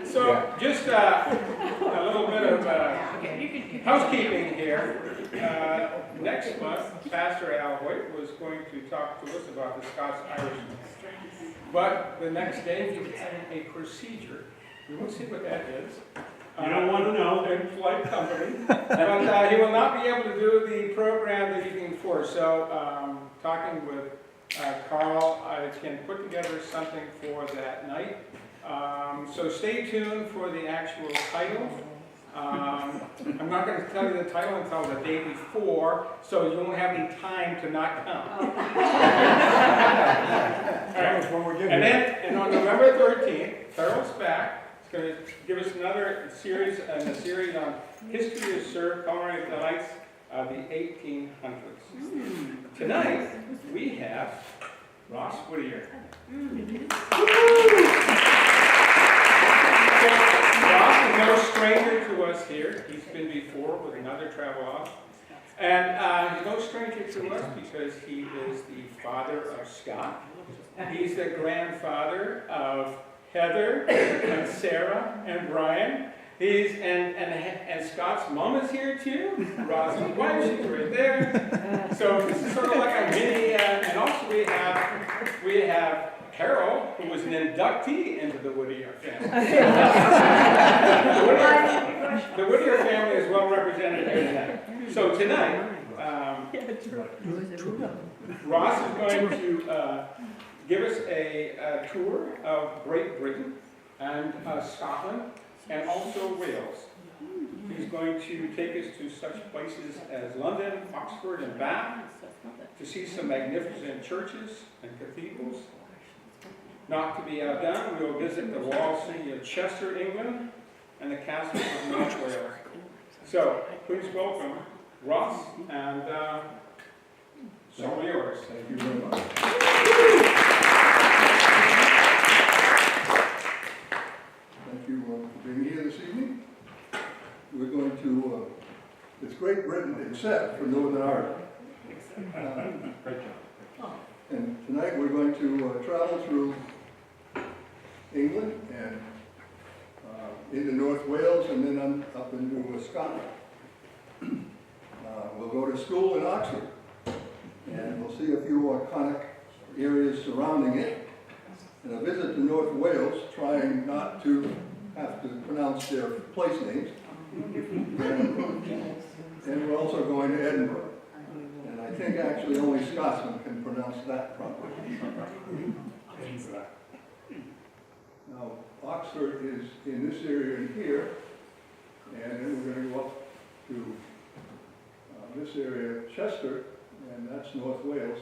So, just a little bit of housekeeping here. Next month, Pastor Al Hoyt was going to talk to us about the Scots-Irish. But the next day, he had a procedure. We won't see what that is. You don't want to know. In flight company. But he will not be able to do the program that evening before. So, talking with Carl, I can put together something for that night. So stay tuned for the actual title. I'm not going to tell you the title until the day before, so you won't have any time to not come. All right. And on November 13th, Farrell's back. He's going to give us another series, a series on history of Sir Conrad Delights of the 1800s. Tonight, we have Ross Whittier. Ross is no stranger to us here. He's been before with another Travelogue. And he's no stranger to us because he is the father of Scott. He's the grandfather of Heather and Sarah and Brian. And Scott's mom is here too. Ross's wife, she's right there. So this is sort of like a mini, and also we have Carol, who was an inductee into the Whittier family. The Whittier family is well represented here tonight. So tonight, Ross is going to give us a tour of Great Britain and Scotland and also Wales. He's going to take us to such places as London, Oxford, and Bath to see some magnificent churches and cathedrals. Not to be outdone, we will visit the walled city of Chester, England, and the castle of North Wales. So, please welcome Ross, and it's all yours. Thank you very much. Thank you for being here this evening. We're going to, it's Great Britain except for Northern Ireland. And tonight we're going to travel through England and into North Wales and then up into Scotland. We'll go to school in Oxford and we'll see a few iconic areas surrounding it. And a visit to North Wales, trying not to have to pronounce their place names. And we're also going to Edinburgh. And I think actually only Scotsmen can pronounce that properly. Now, Oxford is in this area in here, and then we're going to go up to this area, Chester, and that's North Wales.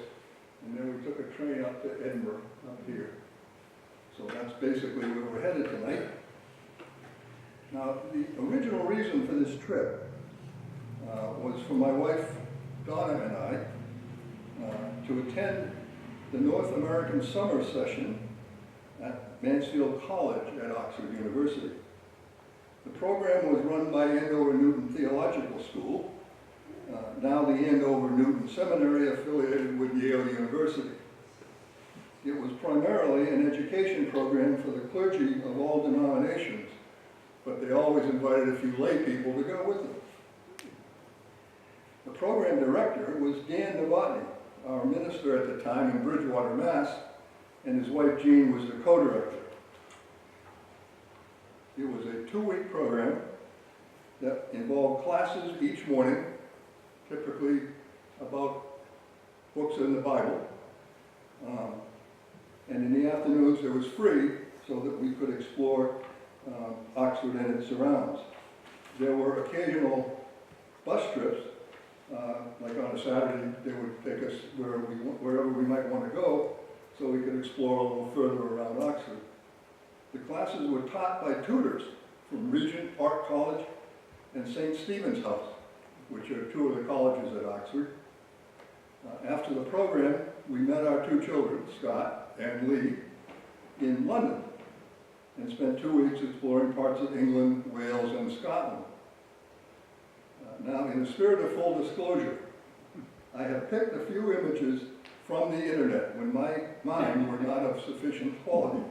And then we took a train up to Edinburgh, up here. So that's basically where we're headed tonight. Now, the original reason for this trip was for my wife, Donna, and I to attend the North American Summer Session at Mansfield College at Oxford University. The program was run by Andover Newton Theological School, now the Andover Newton Seminary affiliated with Yale University. It was primarily an education program for the clergy of all denominations, but they always invited a few lay people to go with them. The program director was Dan Novotny, our minister at the time in Bridgewater, Mass., and his wife Jean was the co-director. It was a 2-week program that involved classes each morning, typically about books in the Bible. And in the afternoons it was free so that we could explore Oxford and its surrounds. There were occasional bus trips, like on a Saturday they would take us wherever we might want to go so we could explore a little further around Oxford. The classes were taught by tutors from Regent, Art College, and St. Stephen's House, which are 2 of the colleges at Oxford. After the program, we met our 2 children, Scott and Lee, in London and spent 2 weeks exploring parts of England, Wales, and Scotland. Now, in the spirit of full disclosure, I have picked a few images from the internet when mine were not of sufficient quality.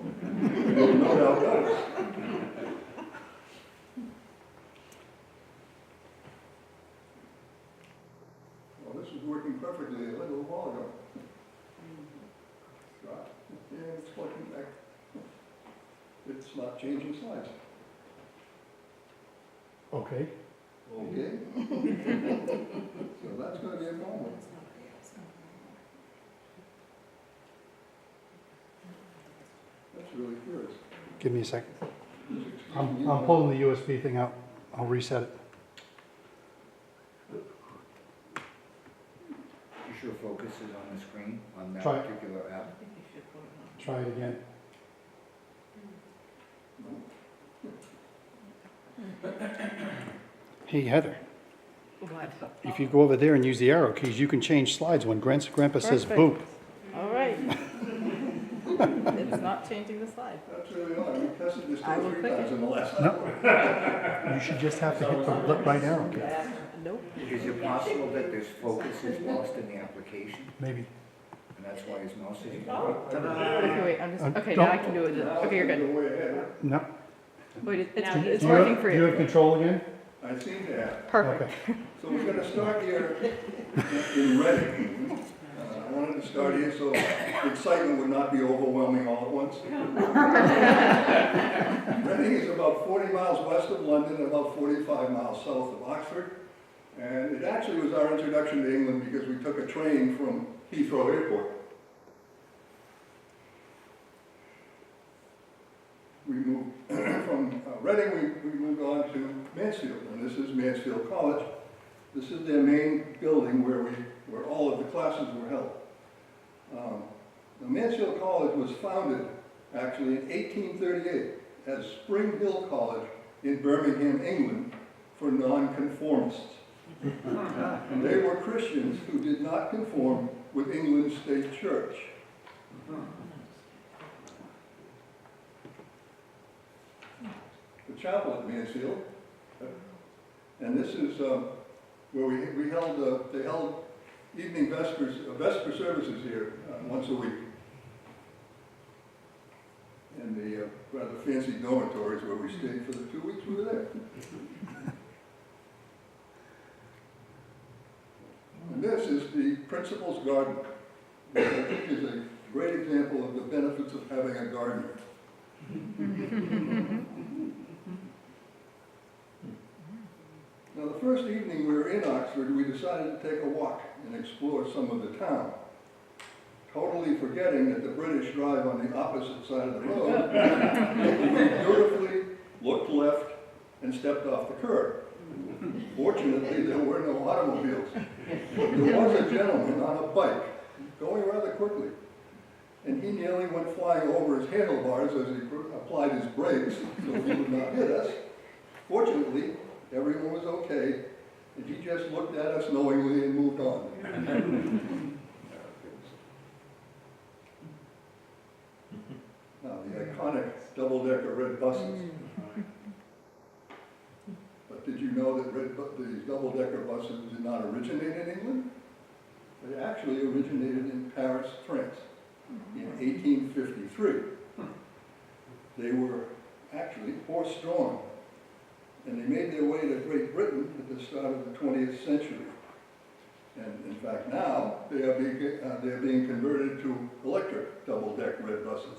You'll no doubt notice. Well, this was working perfectly a little while ago. Right. Yeah, it's working back. It's not changing slides. Okay. Okay. So that's going to be a problem. That's really curious. Give me a second. I'm pulling the USB thing out. I'll reset it. You sure focus is on the screen, on that Try it. particular app? Try it again. Hey, Heather, What? if you go over there and use the arrow keys, you can change slides when Grandpa says Perfect. boop. All right. It's not changing the slide. That's really odd. We tested this I two will or three click times it. in the last No. hour. You should just have to hit the right arrow key. Nope. Is it possible that this focus is lost in the application, Maybe. and that's why his mouse isn't Okay, wait, I'm just, okay, Don't- now I can do it. Okay, you're good. Go way ahead. No. Wait, it's Do it's you working have- for Do you have you. control again? I seem to have. Perfect. Okay. So we're going to start here in Reading. I wanted to start here so the excitement would not be overwhelming all at once. Reading is about 40 miles west of London and about 45 miles south of Oxford. And it actually was our introduction to England because we took a train from Heathrow Airport. We moved from Reading, we moved on to Mansfield, and this is Mansfield College. This is their main building where all of the classes were held. Now, Mansfield College was founded actually in 1838 as Spring Hill College in Birmingham, England, for nonconformists. And they were Christians who did not conform with England's state church. The chapel at Mansfield, and this is where we held, they held evening vesper services here once a week. In the rather fancy dormitories where we stayed for the 2 weeks we were there. And this is the principal's garden, which I think is a great example of the benefits of having a gardener. Now, the first evening we were in Oxford, we decided to take a walk and explore some of the town, totally forgetting that the British drive on the opposite side of the road. We beautifully looked left and stepped off the curb. Fortunately, there were no automobiles. There was a gentleman on a bike going rather quickly, and he nearly went flying over his handlebars as he applied his brakes so he would not hit us. Fortunately, everyone was okay, and he just looked at us knowingly and moved on. Now, the iconic double-decker red buses. But did you know that these double-decker buses did not originate in England? They actually originated in Paris, France, in 1853. They were actually horse-drawn, and they made their way to Great Britain at the start of the 20th century. And in fact, now they are being converted to electric double-deck red buses.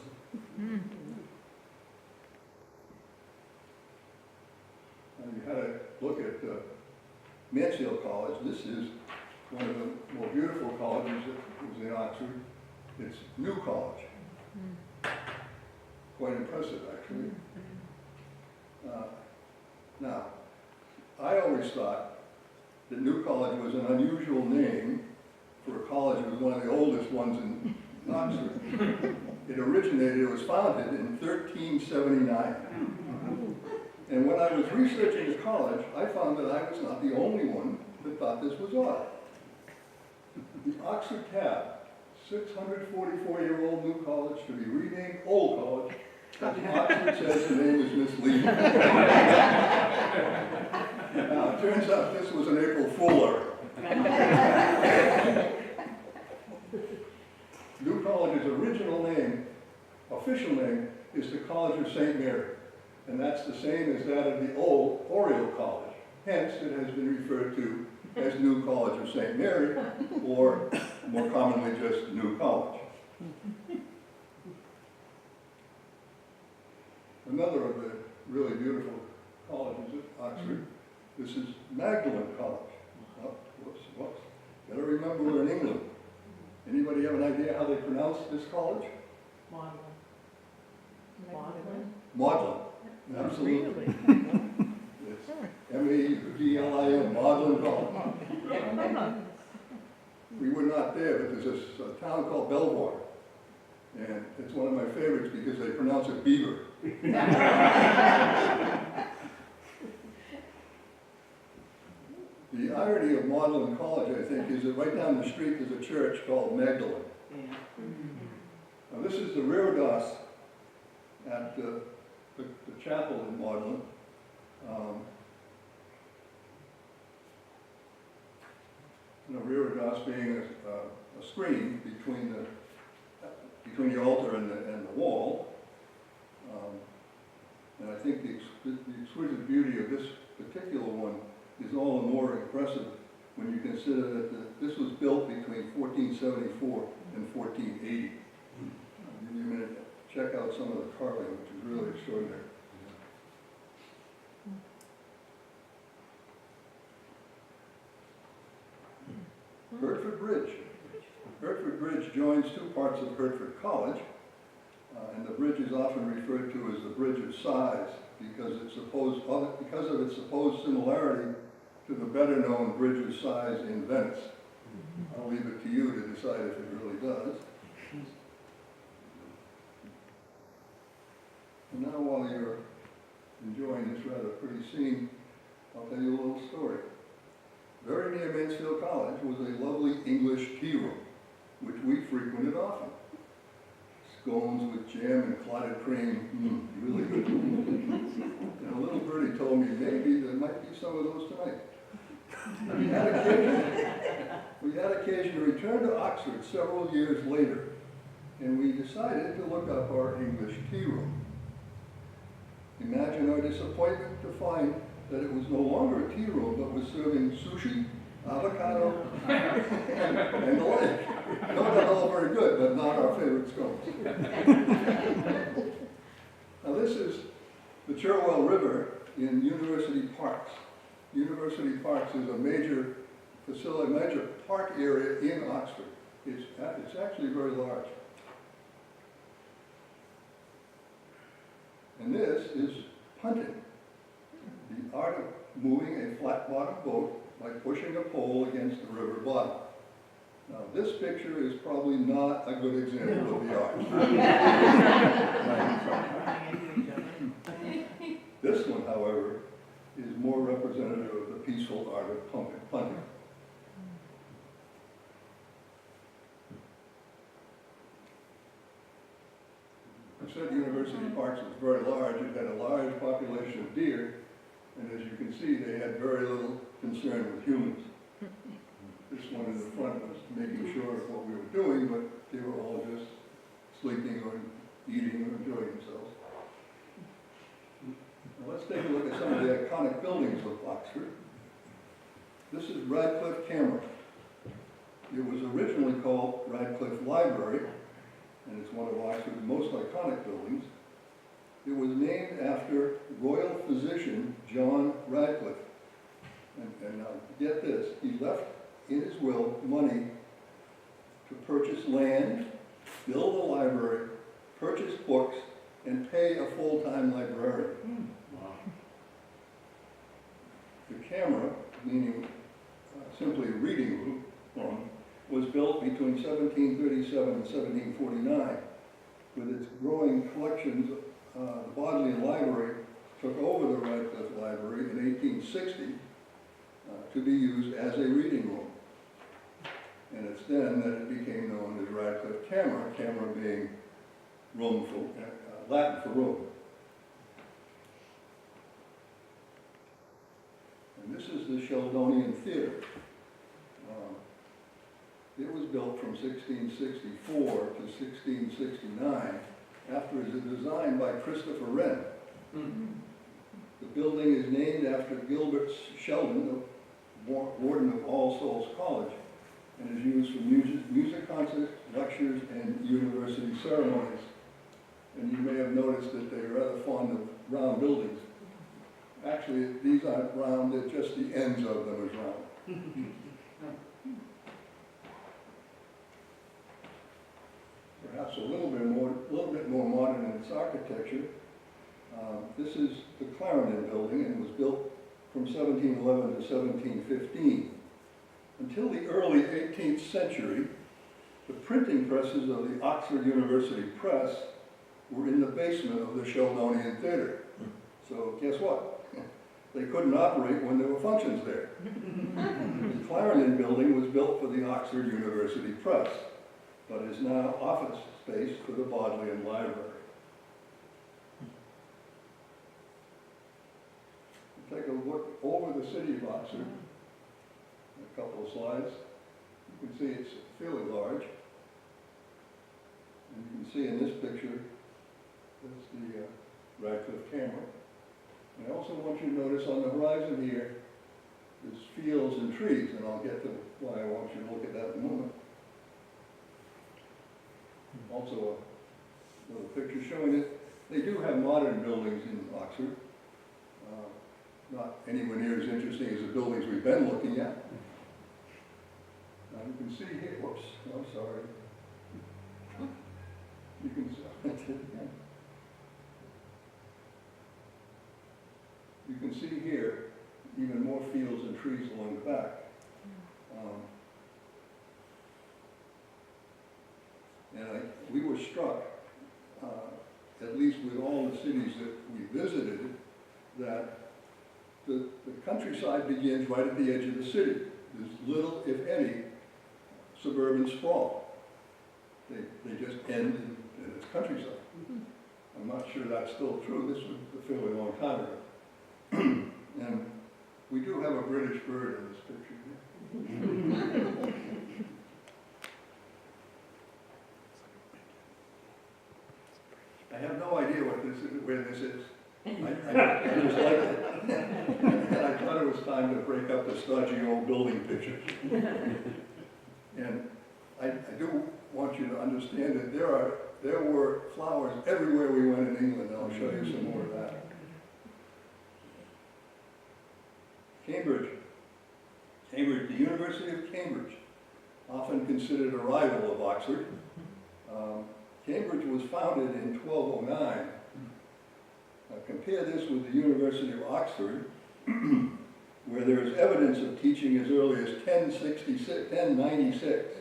You had a look at Mansfield College. This is one of the more beautiful colleges that was in Oxford. It's New College. Quite impressive, actually. Now, I always thought that New College was an unusual name for a college that was one of the oldest ones in Oxford. It was founded in 1379. And when I was researching the college, I found that I was not the only one that thought this was odd. The Oxford Tab, 644-year-old New College, to be renamed Old College, as Oxford says the name is misleading. Now, it turns out this was an April Fooler. St. Mary, and that's the same as that of the old Oriel College. Hence, it has been referred to as New College of St. Mary, or more commonly just New College. Another of the really beautiful colleges at Oxford, this is Magdalen College. Oh, whoops. Gotta remember we're in England. Anybody have an idea how they pronounce this college? Magdalen. Absolutely. It's M-A-D-L-I-N, Magdalen College. We were not there, but there's a town called Belvoir. And it's one of my favorites because they pronounce it Beaver. The irony of Magdalen College, I think, is that right down the street there's a church called Magdalen. Now this is the reredos at the chapel in Magdalen. Reredos being a screen between the altar and the wall. And I think the exquisite beauty of this particular one is all the more impressive when you consider that this was built between 1474 and 1480. I'll give you a minute to check out some of the carving, which is really extraordinary. Hertford Bridge. Hertford Bridge joins two parts of Hertford College, and the bridge is often referred to as the Bridge of Sighs because of its supposed similarity to the better-known Bridge of Sighs in Venice. I'll leave it to you to decide if it really does. And now, while you're enjoying this rather pretty scene, I'll tell you a little story. Very near Mansfield College was a lovely English tea room, which we frequented often. Scones with jam and clotted cream, really good. And a little birdie told me maybe there might be some of those tonight. We had occasion to return to Oxford several years later, and we decided to look up our English tea room. Imagine our disappointment to find that it was no longer a tea room, but was serving sushi, avocado, and the like. No doubt all very good, but not our favorite scones. Now this is the Cherwell River in University Parks. University Parks is a major facility, major park area in Oxford. It's actually very large. And this is punting. The art of moving a flat-bottomed boat by pushing a pole against the river bottom. Now, this picture is probably not a good example of the art. This one, however, is more representative of the peaceful art of punting. I said University Parks was very large. It had a large population of deer, and as you can see, they had very little concern with humans. This one in the front was making sure of what we were doing, but they were all just sleeping or eating or enjoying themselves. Now let's take a look at some of the iconic buildings of Oxford. This is Radcliffe Camera. It was originally called Radcliffe Library, and it's one of Oxford's most iconic buildings. It was named after royal physician John Radcliffe. And now get this, he left in his will money to purchase land, build a library, purchase books, and pay a full-time librarian. Wow. The camera, meaning simply reading room, was built between 1737 and 1749. With its growing collections, the Bodleian Library took over the Radcliffe Library in 1860 to be used as a reading room. And it's then that it became known as Radcliffe Camera, camera being room for, Latin for room. And this is the Sheldonian Theater. It was built from 1664 to 1669 after is a design by Christopher Wren. Mhm. The building is named after Gilbert Sheldon, the warden of All Souls College, and is used for music concerts, lectures, and university ceremonies. And you may have noticed that they're rather fond of round buildings. Actually, these aren't round, they're just the ends of them is round. Perhaps a little bit more modern in its architecture. This is the Clarendon building, and was built from 1711 to 1715. Until the early 18th century, the printing presses of the Oxford University Press were in the basement of the Sheldonian Theatre. So guess what? They couldn't operate when there were functions there. The Clarendon building was built for the Oxford University Press, but is now office space for the Bodleian Library. Take a look over the city of Oxford, a couple of slides. You can see it's fairly large. And you can see in this picture, that's the Radcliffe camera. And I also want you to notice on the horizon here, there's fields and trees, and I'll get to why I want you to look at that in a moment. Also, a little picture showing it. They do have modern buildings in Oxford. Not anywhere near as interesting as the buildings we've been looking at. Now you can see here, whoops, I'm sorry. You can see, you can see here even more fields and trees along the back. We were struck, at least with all the cities that we visited, that the countryside begins right at the edge of the city. There's little, if any, suburban sprawl. They just end in its countryside. I'm not sure that's still true. This was a fairly long time ago. And we do have a British bird in this picture. I have no idea what this is, where this is. I just liked it. And I thought it was time to break up the stodgy old building pictures. And I do want you to understand that there were flowers everywhere we went in England, and I'll show you some more of that. Cambridge. Cambridge, the University of Cambridge, often considered a rival of Oxford. Cambridge was founded in 1209. Compare this with the University of Oxford, where there is evidence of teaching as early as 1096.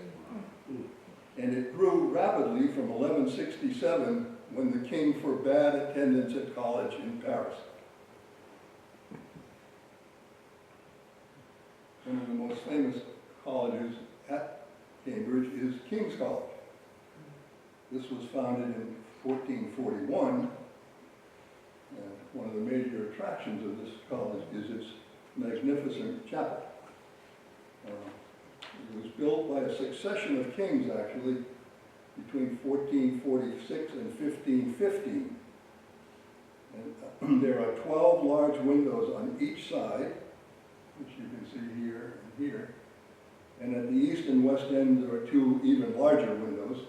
And it grew rapidly from 1167, when the king forbade attendance at college in Paris. One of the most famous colleges at Cambridge is King's College. This was founded in 1441. And one of the major attractions of this college is its magnificent chapel. It was built by a succession of kings, actually, between 1446 and 1515. And there are 12 large windows on each side, which you can see here and here. And at the east and west end, there are two even larger windows.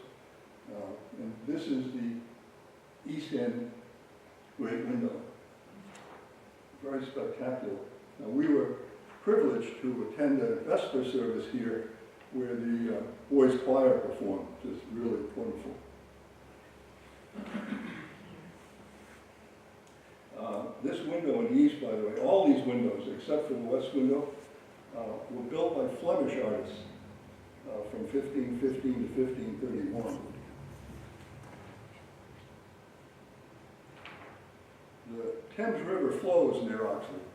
And this is the east end great window. Very spectacular. Now, we were privileged to attend a Vesper service here where the boys' choir performed. Just really wonderful. This window in the east, by the way, all these windows, except for the west window, were built by Flemish artists from 1515 to 1531. The Thames River flows near Oxford,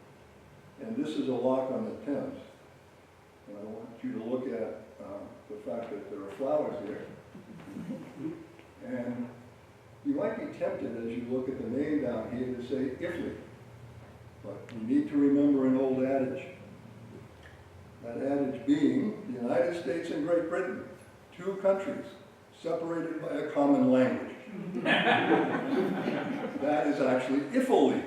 and this is a lock on the Thames. And I want you to look at the fact that there are flowers here. And you might be tempted as you look at the name down here to say Italy. But you need to remember an old adage. That adage being the United States and Great Britain, two countries separated by a common language. That is actually Ifoli.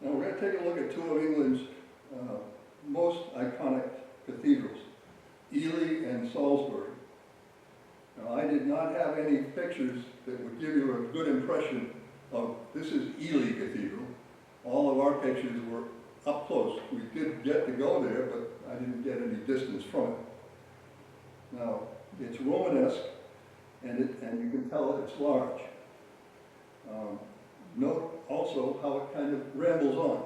Now we're going to take a look at two of England's most iconic cathedrals, Ely and Salisbury. Now I did not have any pictures that would give you a good impression of, this is Ely Cathedral. All of our pictures were up close. We did get to go there, but I didn't get any distance from it. Now, it's Romanesque, and you can tell it's large. Note also how it kind of rambles on.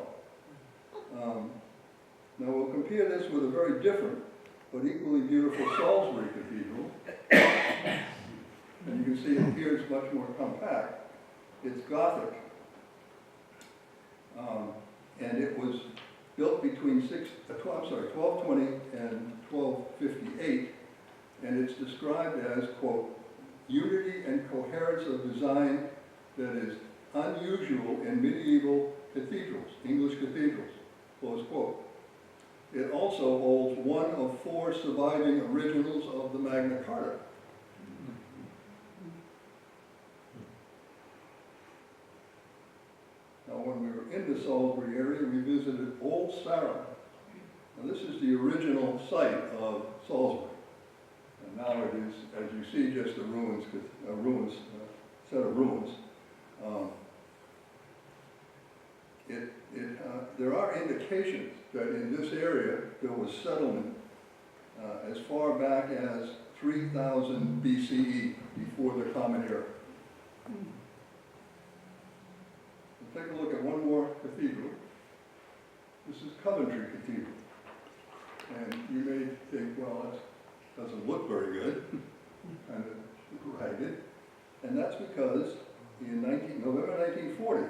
Now we'll compare this with a very different, but equally beautiful Salisbury Cathedral. And you can see it here is much more compact. It's Gothic. And it was built between 1220 and 1258, and it's described as, quote, unity and coherence of design that is unusual in medieval cathedrals, English cathedrals, close quote. It also holds one of 4 surviving originals of the Magna Carta. Now, when we were in the Salisbury area, we visited Old Sarum. Now, this is the original site of Salisbury. And now it is, as you see, just a set of ruins. There are indications that in this area there was settlement as far back as 3000 BCE, before the Common Era. We'll take a look at one more cathedral. This is Coventry Cathedral. And you may think, well, that doesn't look very good, kind of ragged. And that's because in November 1940,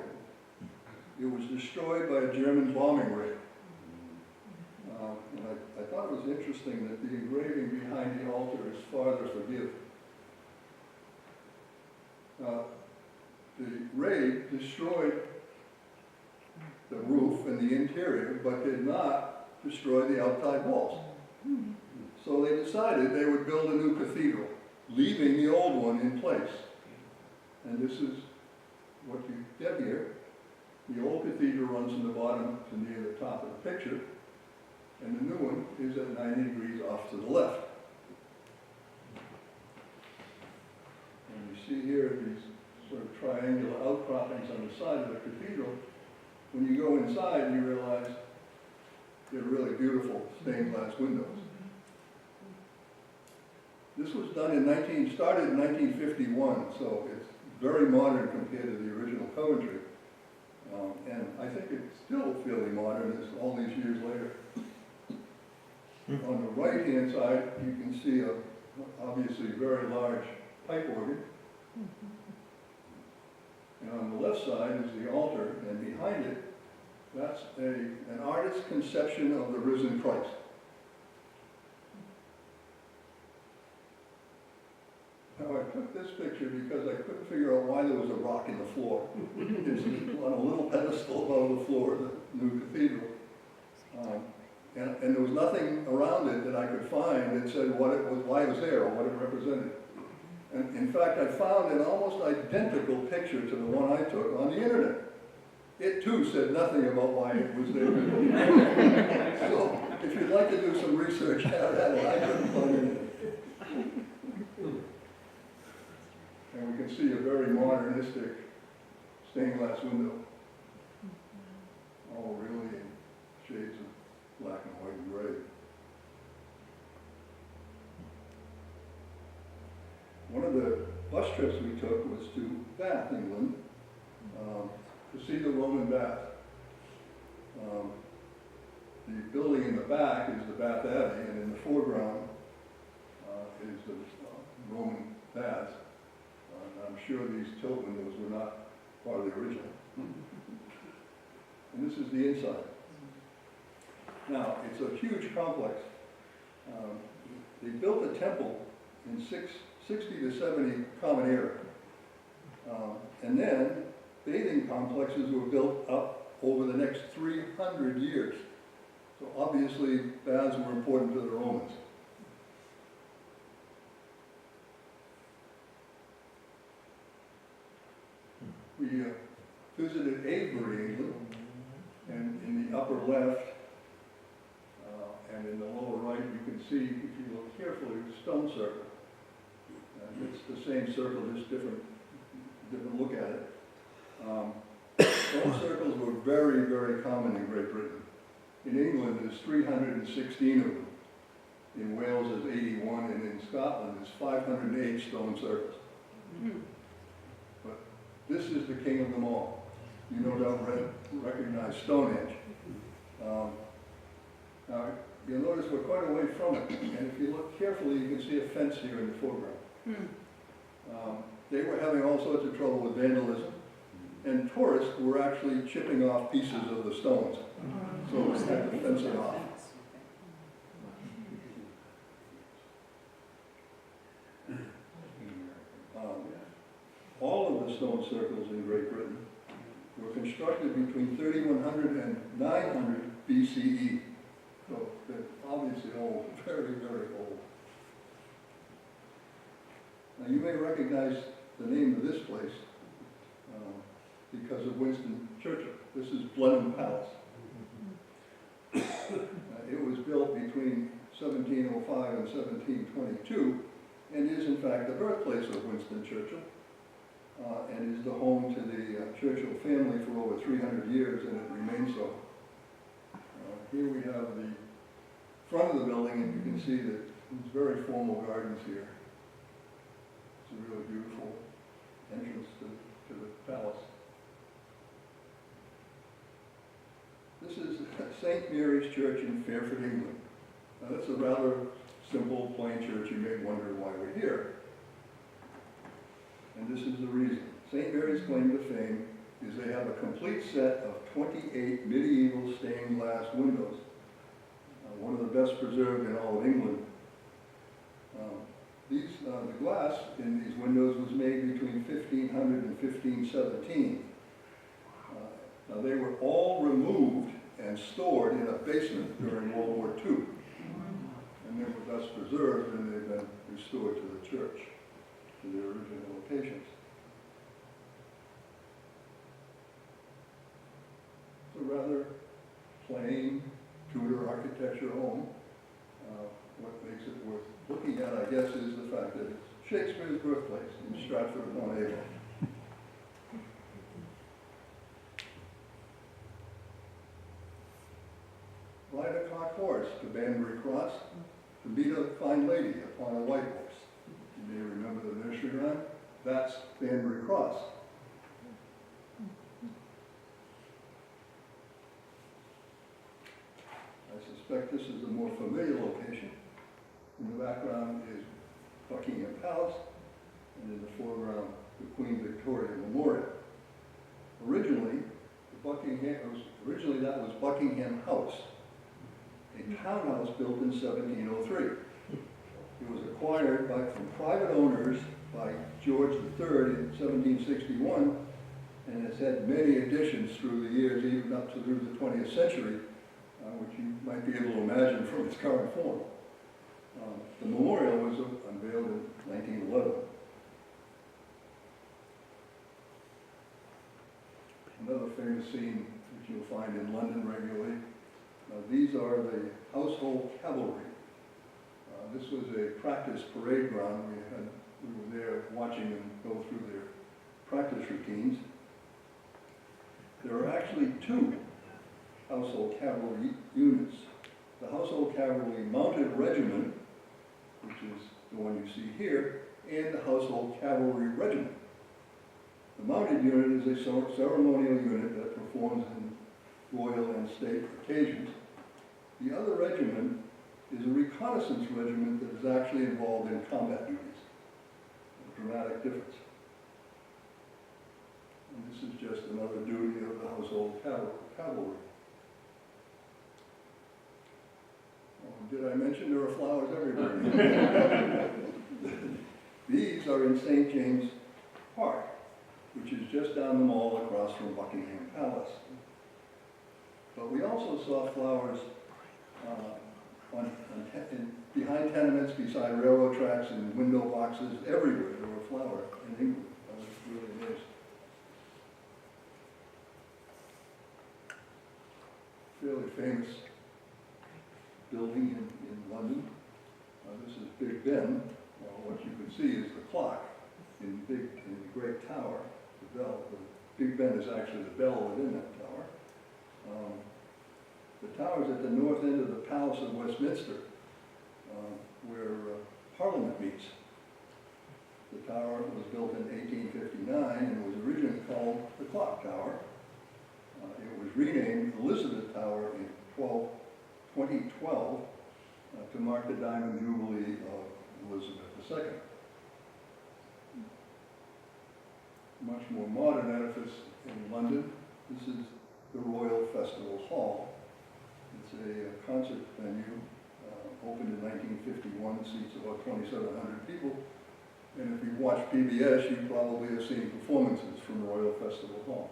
it was destroyed by a German bombing raid. And I thought it was interesting that the engraving behind the altar is "Father, forgive." The raid destroyed the roof and the interior, but did not destroy the outside walls. So they decided they would build a new cathedral, leaving the old one in place. And this is what you get here. The old cathedral runs from the bottom to near the top of the picture, and the new one is at 90 degrees off to the left. And you see here these sort of triangular outcroppings on the side of the cathedral. When you go inside, you realize they're really beautiful stained glass windows. This was started in 1951, so it's very modern compared to the original Coventry. And I think it's still fairly modern all these years later. On the right-hand side, you can see a obviously very large pipe organ. And on the left side is the altar, and behind it, that's an artist's conception of the risen Christ. Now, I took this picture because I couldn't figure out why there was a rock in the floor. It's on a little pedestal above the floor of the new cathedral. And there was nothing around it that I could find that said what it was, why it was there, or what it represented. And in fact, I found an almost identical picture to the one I took on the internet. It too said nothing about why it was there. So, if you'd like to do some research, have at it. I couldn't find anything. And we can see a very modernistic stained glass window. All really in shades of black and white and gray. One of the bus trips we took was to Bath, England, to see the Roman bath. The building in the back is the Bath Abbey, and in the foreground is the Roman baths. I'm sure these tilt windows were not part of the original. And this is the inside. Now, it's a huge complex. They built a temple in 60 to 70 Common Era. And then bathing complexes were built up over the next 300 years. So obviously, baths were important to the Romans. We visited Avebury, England, and in the upper left and in the lower right, you can see, if you look carefully, a stone circle. And it's the same circle, just different look at it. Stone circles were very, very common in Great Britain. In England, there's 316 of them. In Wales, there's 81, and in Scotland, there's 508 stone circles. But this is the king of them all. You no doubt recognize Stonehenge. Now, you'll notice we're quite away from it, and if you look carefully, you can see a fence here in the foreground. They were having all sorts of trouble with vandalism, and tourists were actually chipping off pieces of the stones. So we had to fence it off. All of the stone circles in Great Britain were constructed between 3100 and 900 BCE. So they're obviously all very, very old. Now you may recognize the name of this place because of Winston Churchill. This is Blenheim Palace. It was built between 1705 and 1722 and is in fact the birthplace of Winston Churchill and is the home to the Churchill family for over 300 years, and it remains so. Here we have the front of the building, and you can see that there's very formal gardens here. It's a really beautiful entrance to the palace. This is St. Mary's Church in Fairford, England. Now, that's a rather simple, plain church. You may wonder why we're here. And this is the reason. St. Mary's claim to fame is they have a complete set of 28 medieval stained glass windows, one of the best preserved in all of England. The glass in these windows was made between 1500 and 1517. Now they were all removed and stored in a basement during World War II. And they were thus preserved, and they've been restored to the church, to their original locations. It's a rather plain Tudor architecture home. What makes it worth looking at, I guess, is the fact that it's Shakespeare's birthplace in Stratford-upon-Avon. Ride a cock horse to Banbury Cross to meet a fine lady upon a white horse. You may remember the nursery rhyme. That's Banbury Cross. I suspect this is a more familiar location. In the background is Buckingham Palace, and in the foreground, the Queen Victoria Memorial. Originally, that was Buckingham House, a townhouse built in 1703. It was acquired from private owners by George III in 1761, and has had many additions through the years, even up to through the 20th century, which you might be able to imagine from its current form. The memorial was unveiled in 1911. Another famous scene which you'll find in London regularly. These are the household cavalry. This was a practice parade ground. We were there watching them go through their practice routines. There are actually two household cavalry units. The household cavalry mounted regiment, which is the one you see here, and the household cavalry regiment. The mounted unit is a ceremonial unit that performs in royal and state occasions. The other regiment is a reconnaissance regiment that is actually involved in combat duties. A dramatic difference. And this is just another duty of the household cavalry. Did I mention there are flowers everywhere? These are in St. James Park, which is just down the mall across from Buckingham Palace. But we also saw flowers behind tenements, beside railroad tracks, and window boxes, everywhere there were flowers in England. I was really amazed. Fairly famous building in London. This is Big Ben. Well, what you can see is the clock in the Great Tower, the bell. The Big Ben is actually the bell within that tower. The tower is at the north end of the Palace of Westminster, where Parliament meets. The tower was built in 1859 and was originally called the Clock Tower. It was renamed Elizabeth Tower in 2012 to mark the Diamond Jubilee of Elizabeth II. Much more modern edifice in London. This is the Royal Festival Hall. It's a concert venue, opened in 1951, seats about 2,700 people. And if you watch PBS, you probably have seen performances from the Royal Festival Hall.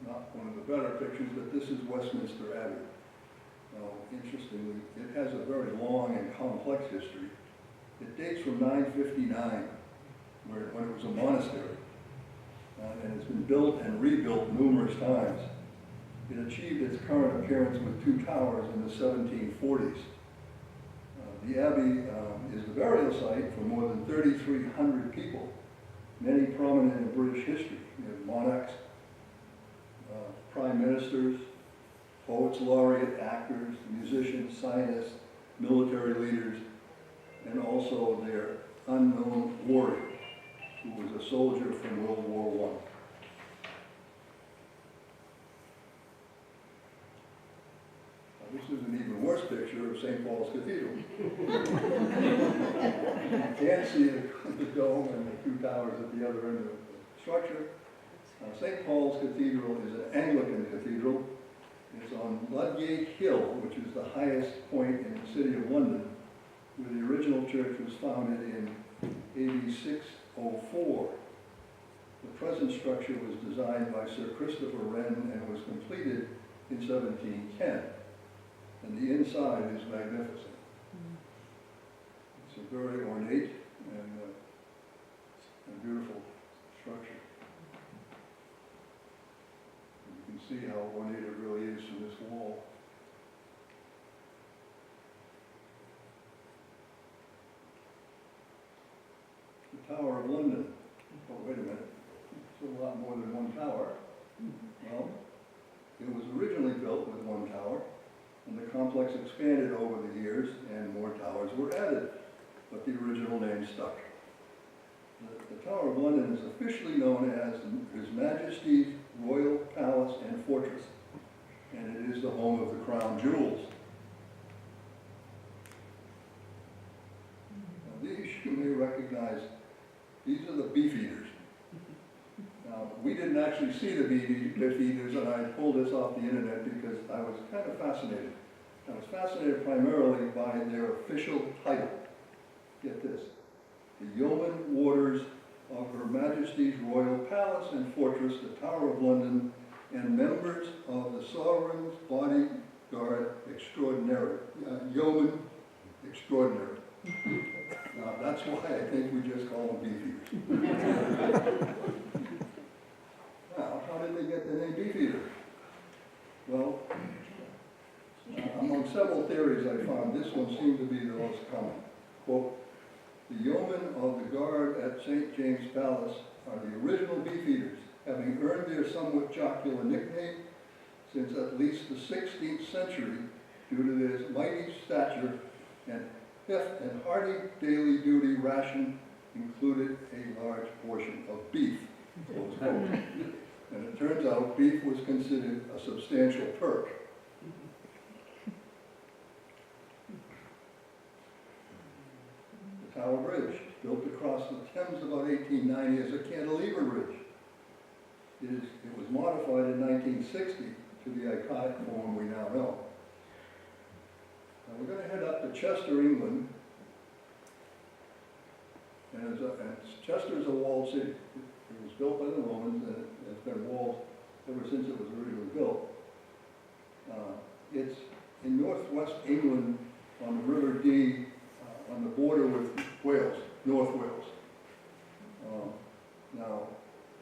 Not one of the better pictures, but this is Westminster Abbey. Interestingly, it has a very long and complex history. It dates from 959, when it was a monastery. And it's been built and rebuilt numerous times. It achieved its current appearance with two towers in the 1740s. The Abbey is the burial site for more than 3,300 people, many prominent in British history. You have monarchs, prime ministers, poets laureate, actors, musicians, scientists, military leaders, and also their unknown warrior, who was a soldier from World War I. This is an even worse picture of St. Paul's Cathedral. You can see the dome and the two towers at the other end of the structure. St. Paul's Cathedral is an Anglican cathedral. It's on Ludgate Hill, which is the highest point in the city of London, where the original church was founded in AD 604. The present structure was designed by Sir Christopher Wren and was completed in 1710. And the inside is magnificent. It's a very ornate and beautiful structure. And you can see how ornate it really is from this wall. The Tower of London. Oh, wait a minute. It's a lot more than one tower. Well, it was originally built with one tower, and the complex expanded over the years, and more towers were added, but the original name stuck. The Tower of London is officially known as His Majesty's Royal Palace and Fortress, and it is the home of the crown jewels. Now, these you may recognize. These are the beef eaters. Now, we didn't actually see the beef eaters, and I pulled this off the internet because I was kind of fascinated. I was fascinated primarily by their official title. Get this: the Yeoman Warders of Her Majesty's Royal Palace and Fortress, the Tower of London, and members of the Sovereign's Bodyguard Extraordinary. Yeoman Extraordinary. Now, that's why I think we just call them beef eaters. Now, how did they get the name beef eater? Well, among several theories I found, this one seemed to be the most common. Quote, the yeomen of the guard at St. James Palace are the original beef eaters, having earned their somewhat jocular nickname since at least the 16th century due to their mighty stature and fifth and hearty daily duty ration included a large portion of beef. Close quote. And it turns out beef was considered a substantial perk. The Tower Bridge, built across the Thames about 1890 as a cantilever bridge. It was modified in 1960 to the iconic form we now know. Now we're going to head up to Chester, England. And Chester is a walled city. It was built by the Romans, and it's been walled ever since it was originally built. It's in northwest England on the River Dee, on the border with Wales, North Wales. Now,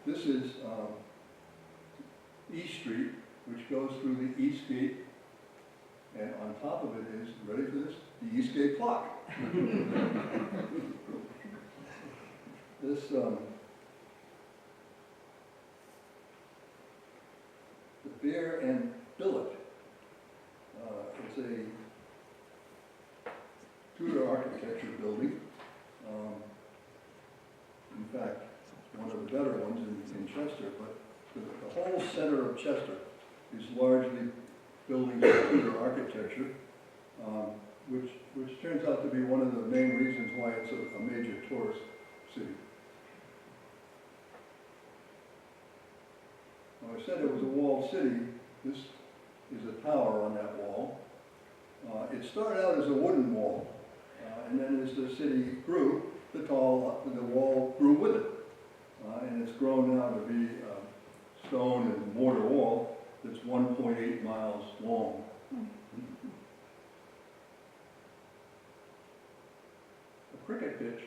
this is East Street, which goes through the East Gate, and on top of it is, ready for this, the East Gate clock. This, the Bear and Billet, it's a Tudor architecture building. In fact, one of the better ones in Chester, but the whole center of Chester is largely buildings of Tudor architecture, which turns out to be one of the main reasons why it's a major tourist city. Now, I said it was a walled city. This is a tower on that wall. It started out as a wooden wall, and then as the city grew, the wall grew with it. And it's grown now to be a stone and mortar wall that's 1.8 miles long. A cricket pitch,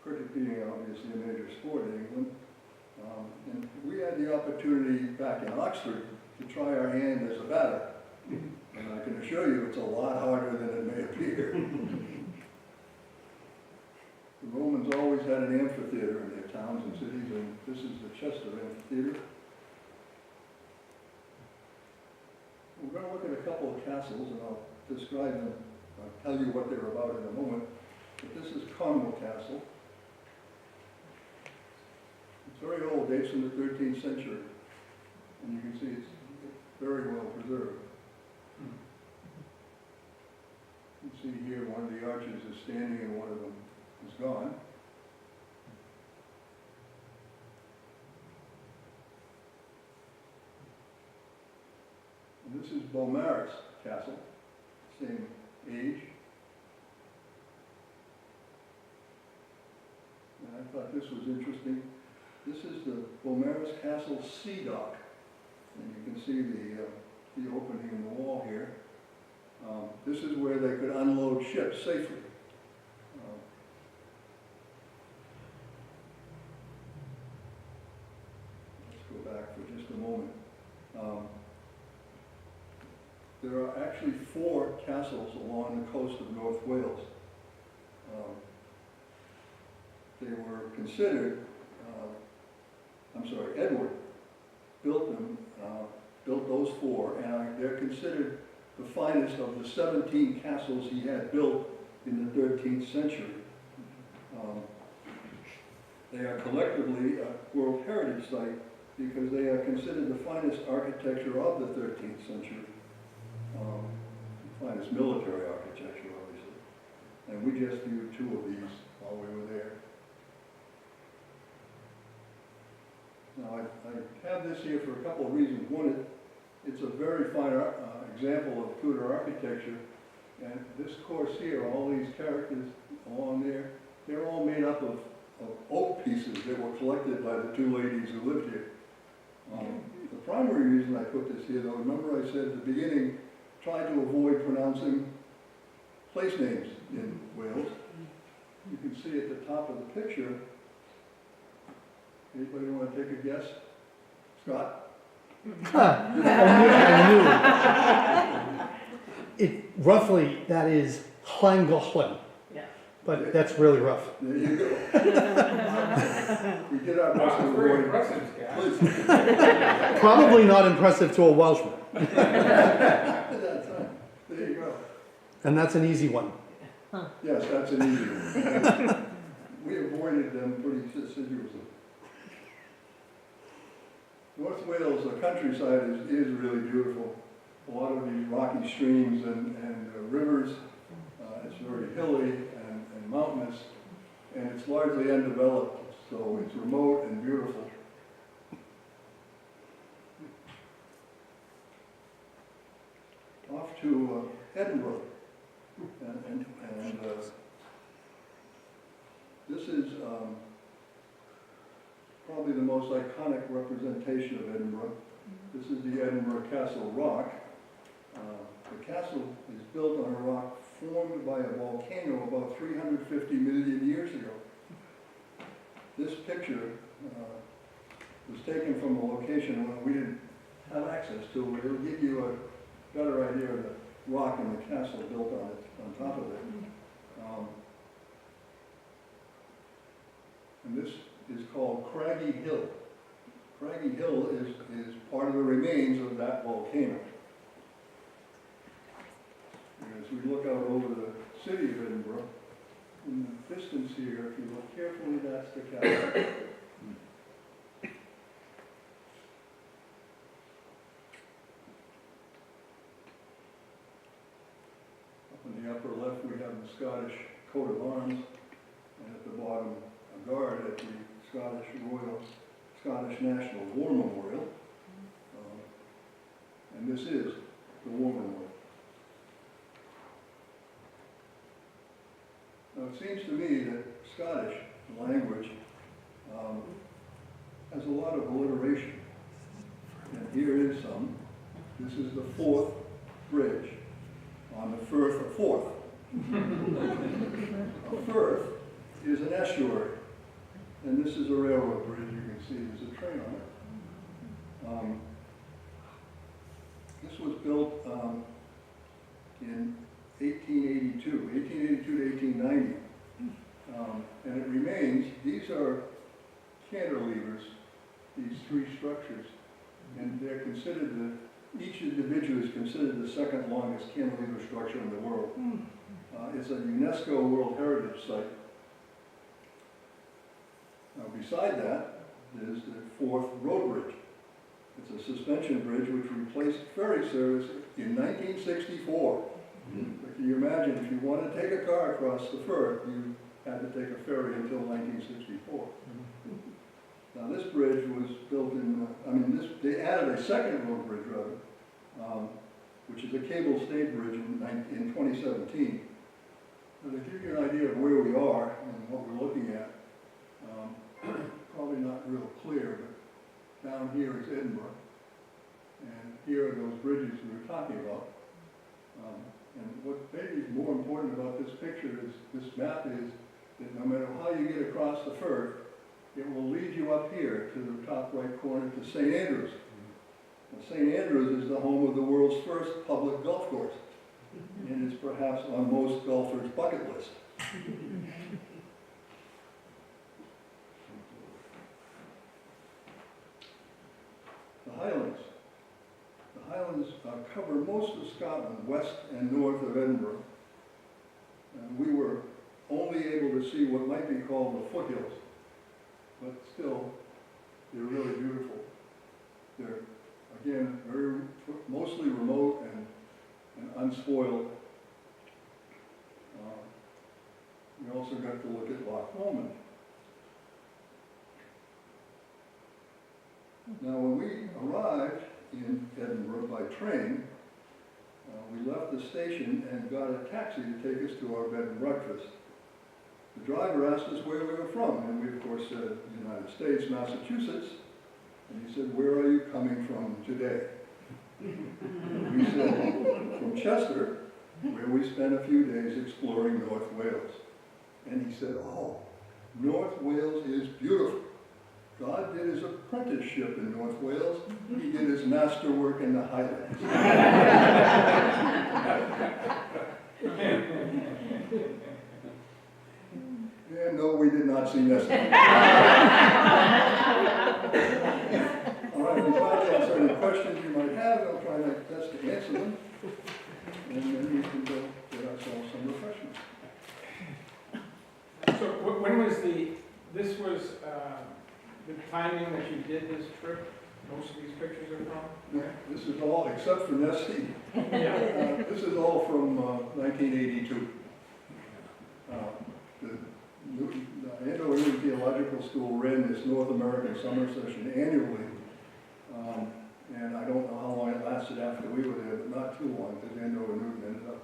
cricket being obviously a major sport in England, and we had the opportunity back in Oxford to try our hand as a batter. And I can assure you it's a lot harder than it may appear. The Romans always had an amphitheater in their towns and cities, and this is the Chester Amphitheater. We're going to look at a couple of castles, and I'll describe them. I'll tell you what they're about in a moment. But this is Cornwall Castle. It's very old, dates from the 13th century. And you can see it's very well preserved. You can see here one of the arches is standing and one of them is gone. And this is Beaumaris Castle, same age. And I thought this was interesting. This is the Beaumaris Castle Sea Dock. And you can see the opening in the wall here. This is where they could unload ships safely. Let's go back for just a moment. There are actually 4 castles along the coast of North Wales. They were considered, Edward built them, built those 4, and they're considered the finest of the 17 castles he had built in the 13th century. They are collectively a World Heritage Site because they are considered the finest architecture of the 13th century. The finest military architecture, obviously. And we just viewed 2 of these while we were there. Now, I have this here for a couple of reasons. One, it's a very fine example of Tudor architecture. And this course here, all these characters along there, they're all made up of oak pieces that were collected by the 2 ladies who lived here. The primary reason I put this here, though, remember I said at the beginning, try to avoid pronouncing place names in Wales. You can see at the top of the picture. Anybody want to take a guess? Scott? I knew. It, roughly, that is Llangollen. Yeah. But that's really rough. There you go. We did our best to Very avoid impressive, Scott. place. Probably not impressive to a Welshman. That's right. There you go. And that's an easy one. Yes, that's an easy one. We avoided them pretty assiduously. North Wales, the countryside is really beautiful. A lot of these rocky streams and rivers. It's very hilly and mountainous, and it's largely undeveloped, so it's remote and beautiful. Off to Edinburgh, and this is probably probably the most iconic representation of Edinburgh. This is the Edinburgh Castle Rock. The castle is built on a rock formed by a volcano about 350 million years ago. This picture was taken from a location when we didn't have access to it. It'll give you a better idea of the rock and the castle built on it, on top of it. And this is called Craggy Hill. Craggy Hill is part of the remains of that volcano. And as we look out over the city of Edinburgh, in the distance here, if you look carefully, that's the castle. Up in the upper left, we have the Scottish coat of arms, and at the bottom, a guard at the Scottish National War Memorial. And this is the War Memorial. Now, it seems to me that Scottish language has a lot of alliteration. And here is some. This is the Forth Bridge on the Firth of Forth. A firth is an estuary. And this is a railroad bridge. You can see there's a train on it. This was built in 1882 to 1890. And it remains, these are cantilevers, these three structures. And they're considered, each individual is considered the second longest cantilever structure in the world. It's a UNESCO World Heritage Site. Now, beside that is the Forth Road Bridge. It's a suspension bridge which replaced ferry service in 1964. But can you imagine, if you wanted to take a car across the Firth, you had to take a ferry until 1964. Now, this bridge was built in, they added a second road bridge, rather, which is a cable-stayed bridge in 2017. Now, to give you an idea of where we are and what we're looking at, probably not real clear, but down here is Edinburgh, and here are those bridges we were talking about. And what maybe is more important about this picture is, this map is, that no matter how you get across the Firth, it will lead you up here to the top right corner to St. Andrews. Now, St. Andrews is the home of the world's first public golf course, and it's perhaps on most golfers' bucket list. The Highlands. The Highlands cover most of Scotland, west and north of Edinburgh. And we were only able to see what might be called the foothills, but still, they're really beautiful. They're, again, mostly remote and unspoiled. We also got to look at Loch Lomond. Now, when we arrived in Edinburgh by train, we left the station and got a taxi to take us to our bed and breakfast. The driver asked us where we were from, and we, of course, said, United States, Massachusetts. And he said, where are you coming from today? We said, from Chester, where we spent a few days exploring North Wales. And he said, oh, North Wales is beautiful. God did his apprenticeship in North Wales. He did his masterwork in the Highlands. And no, we did not see necessary. All right, if you'd like to answer any questions you might have, I'll try my best to answer them. And then we can go get ourselves some refreshments. So when was this was the timing that you did this trip? Most of these pictures are from? Yeah, this is all, except for Nessie, this is all from 1982. The Indo-Indian Theological School ran this North American summer session annually. And I don't know how long it lasted after we were there, but not too long, because Endo and Newton ended up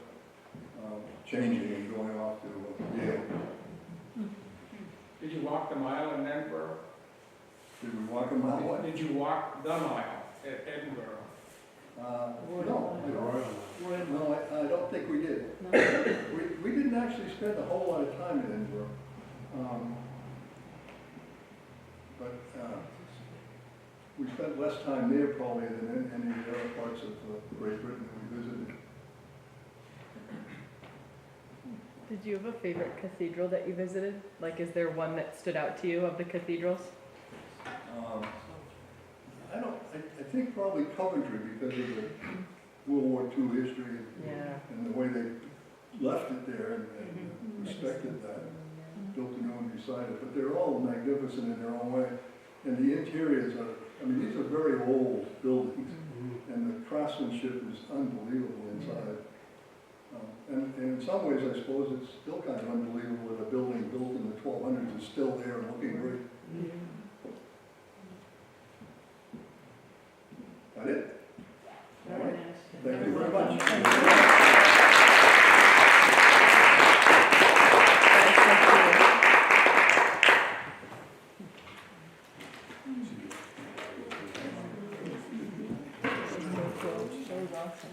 changing and going off to Yale. Did you walk the mile in Edinburgh? Did we walk a mile? Did you walk the mile at Edinburgh? No, I don't think we did. We didn't actually spend a whole lot of time in Edinburgh. But we spent less time there probably than in any of the other parts of Great Britain that we visited. Did you have a favorite cathedral that you visited? Like, is there one that stood out to you of the cathedrals? I think probably Coventry because of the World War II history Yeah. and the way they left it there and respected that. Built a new one beside it, but they're all magnificent in their own way. And the interiors are, I mean, these are very old buildings, and the craftsmanship is unbelievable inside. And in some ways, I suppose it's still kind of unbelievable that a building built in the 1200s is still there and looking great. That it? All right. Thank you very much. That was awesome.